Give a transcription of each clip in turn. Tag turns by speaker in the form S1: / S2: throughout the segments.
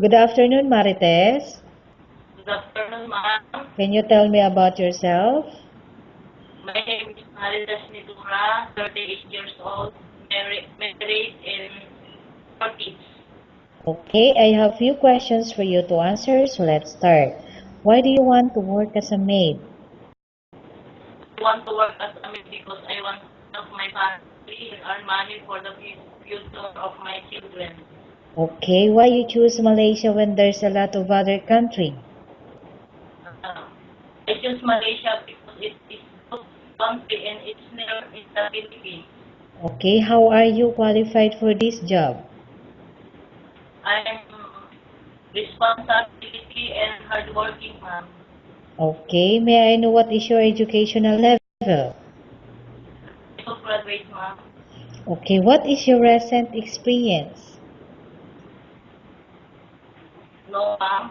S1: Good afternoon, Marites.
S2: Good afternoon, ma'am.
S1: Can you tell me about yourself?
S2: My name is Maridas Nitura, 38 years old, married in 40s.
S1: Okay, I have few questions for you to answer, so let's start. Why do you want to work as a maid?
S2: I want to work as a maid because I want to help my family and earn money for the future of my children.
S1: Okay, why you choose Malaysia when there's a lot of other country?
S2: I choose Malaysia because it is a good country and it's near in the Philippines.
S1: Okay, how are you qualified for this job?
S2: I am responsibility and hardworking, ma'am.
S1: Okay, may I know what is your educational level?
S2: I will graduate, ma'am.
S1: Okay, what is your recent experience?
S2: No, ma'am.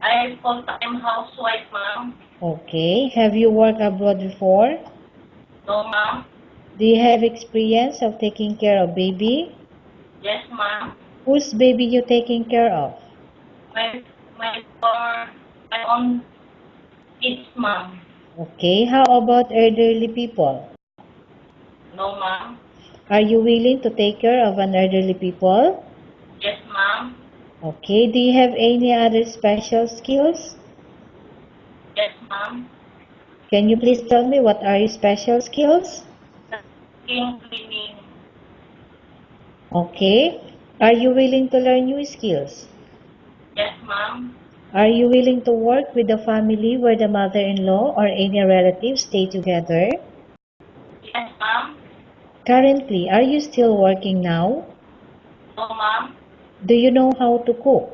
S2: I am full-time housewife, ma'am.
S1: Okay, have you worked abroad before?
S2: No, ma'am.
S1: Do you have experience of taking care of baby?
S2: Yes, ma'am.
S1: Whose baby you taking care of?
S2: My own kids, ma'am.
S1: Okay, how about elderly people?
S2: No, ma'am.
S1: Are you willing to take care of an elderly people?
S2: Yes, ma'am.
S1: Okay, do you have any other special skills?
S2: Yes, ma'am.
S1: Can you please tell me what are your special skills?
S2: Cleaning.
S1: Okay, are you willing to learn new skills?
S2: Yes, ma'am.
S1: Are you willing to work with the family where the mother-in-law or any relatives stay together?
S2: Yes, ma'am.
S1: Currently, are you still working now?
S2: No, ma'am.
S1: Do you know how to cook?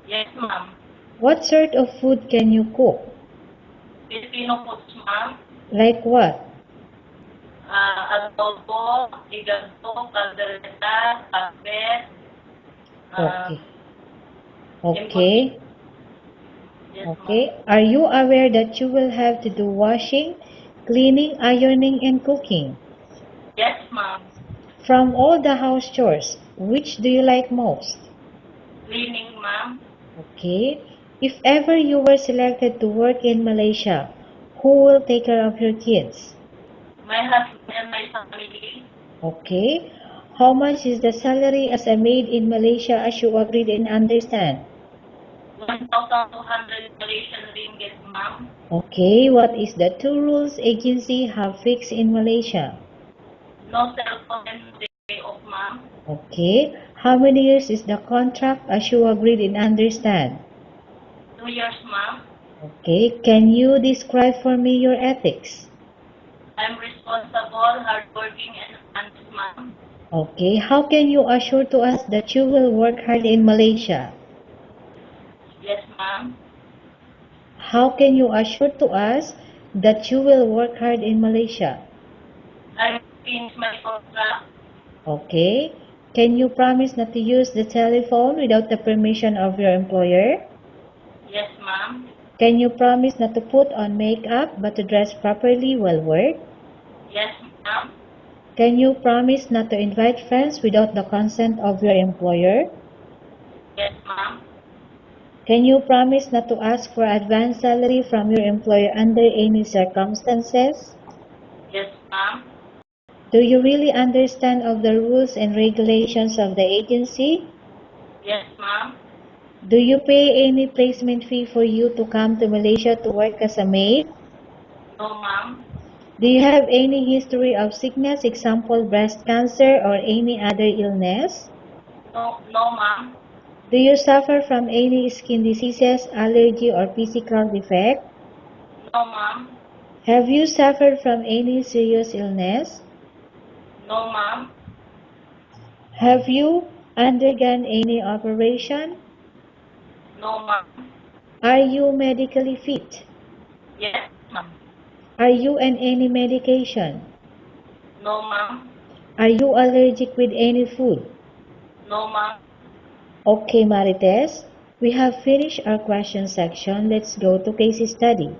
S2: Yes, ma'am.
S1: What sort of food can you cook?
S2: Filipino foods, ma'am.
S1: Like what?
S2: Adobo, igado, caldereta, kape.
S1: Okay. Okay.
S2: Yes,
S1: Okay.
S2: ma'am.
S1: Are you aware that you will have to do washing, cleaning, ironing, and cooking?
S2: Yes, ma'am.
S1: From all the house chores, which do you like most?
S2: Cleaning, ma'am.
S1: Okay. If ever you were selected to work in Malaysia, who will take care of your kids?
S2: My husband and my family.
S1: Okay. How much is the salary as a maid in Malaysia as you agreed and understand?
S2: 1,200 Malaysian ringgit, ma'am.
S1: Okay. What is the two rules agency have fixed in Malaysia?
S2: No cell phone and day off, ma'am.
S1: Okay. How many years is the contract as you agreed and understand?
S2: 2 years, ma'am.
S1: Okay. Can you describe for me your ethics?
S2: I'm responsible, hardworking, and honest, ma'am.
S1: Okay. How can you assure to us that you will work hard in Malaysia?
S2: Yes, ma'am.
S1: How can you assure to us that you will work hard in Malaysia?
S2: I finished my contract.
S1: Okay. Can you promise not to use the telephone without the permission of your employer?
S2: Yes, ma'am.
S1: Can you promise not to put on makeup but to dress properly while work?
S2: Yes, ma'am.
S1: Can you promise not to invite friends without the consent of your employer?
S2: Yes, ma'am.
S1: Can you promise not to ask for advance salary from your employer under any circumstances?
S2: Yes, ma'am.
S1: Do you really understand of the rules and regulations of the agency?
S2: Yes, ma'am.
S1: Do you pay any placement fee for you to come to Malaysia to work as a maid?
S2: No, ma'am.
S1: Do you have any history of sickness, example breast cancer or any other illness?
S2: No, ma'am.
S1: Do you suffer from any skin diseases, allergy or physical defect?
S2: No, ma'am.
S1: Have you suffered from any serious illness?
S2: No, ma'am.
S1: Have you undergone any operation?
S2: No, ma'am.
S1: Are you medically fit?
S2: Yes, ma'am.
S1: Are you on any medication?
S2: No, ma'am.
S1: Are you allergic with any food?
S2: No, ma'am.
S1: Okay, Marites, we have finished our question section. Let's go to case study.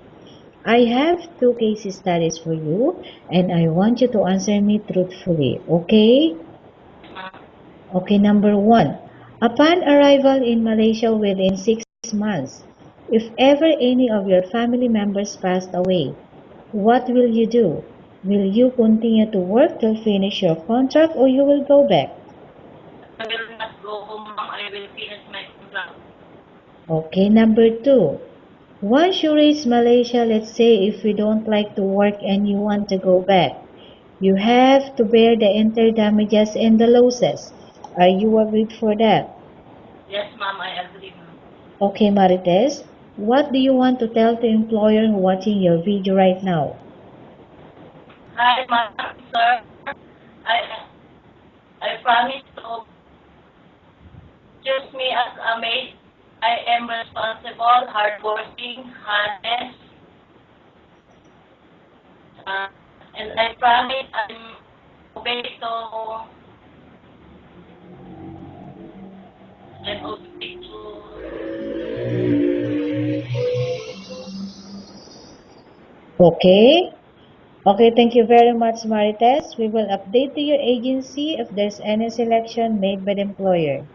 S1: I have two case studies for you and I want you to answer me truthfully, okay?
S2: Ma'am.
S1: Okay, number one. Upon arrival in Malaysia within 6 months, if ever any of your family members passed away, what will you do? Will you continue to work till finish your contract or you will go back?
S2: I will not go home, ma'am. I will finish my contract.
S1: Okay, number 2. Once you reach Malaysia, let's say if you don't like to work and you want to go back, you have to bear the entire damages and the losses. Are you agreed for that?
S2: Yes, ma'am, I agree, ma'am.
S1: Okay, Marites, what do you want to tell the employer who watching your video right now?
S2: Hi, ma'am, sir. I promise to choose me as a maid. I am responsible, hardworking, honest, and I promise I'm obey to I'm obey
S1: Okay? Okay, thank you very much, Marites. We will update to your agency if there's any selection made by the employer.